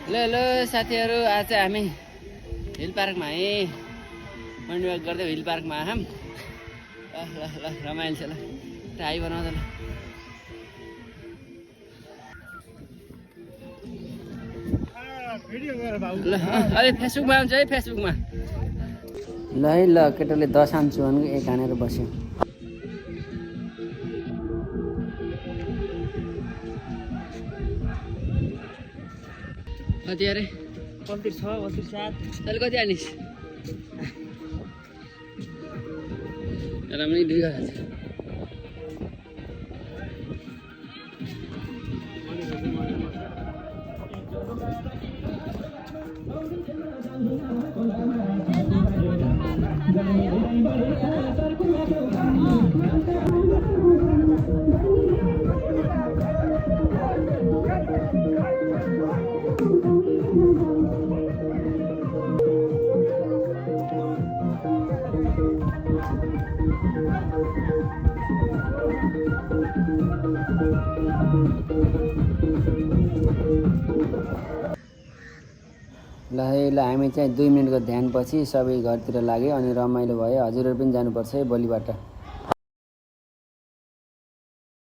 Hello साथीहरू, आज हामी हिल पार्कमा आएँ। मर्निङ वाक गर्दै हिल पार्कमा आयौँ। ल ल ल रमाइलो छ। ल टाई बनाउँदा ल अहिले फेसबुकमा आउँछ है, फेसबुकमा। ल है ल, केटाले 10 आन्छु भने एक हानेर बस्यो। कति अरे? 29, 29, 7। तैँले कति हानिस्? राम्रै दुई गएको छ। ल है ल, हामी चाहिँ 2 मिनटको ध्यानपछि सबै घरतिर लाग्यो अनि रमाइलो भयो। हजुरहरू पनि जानुपर्छ है भोलिबाट।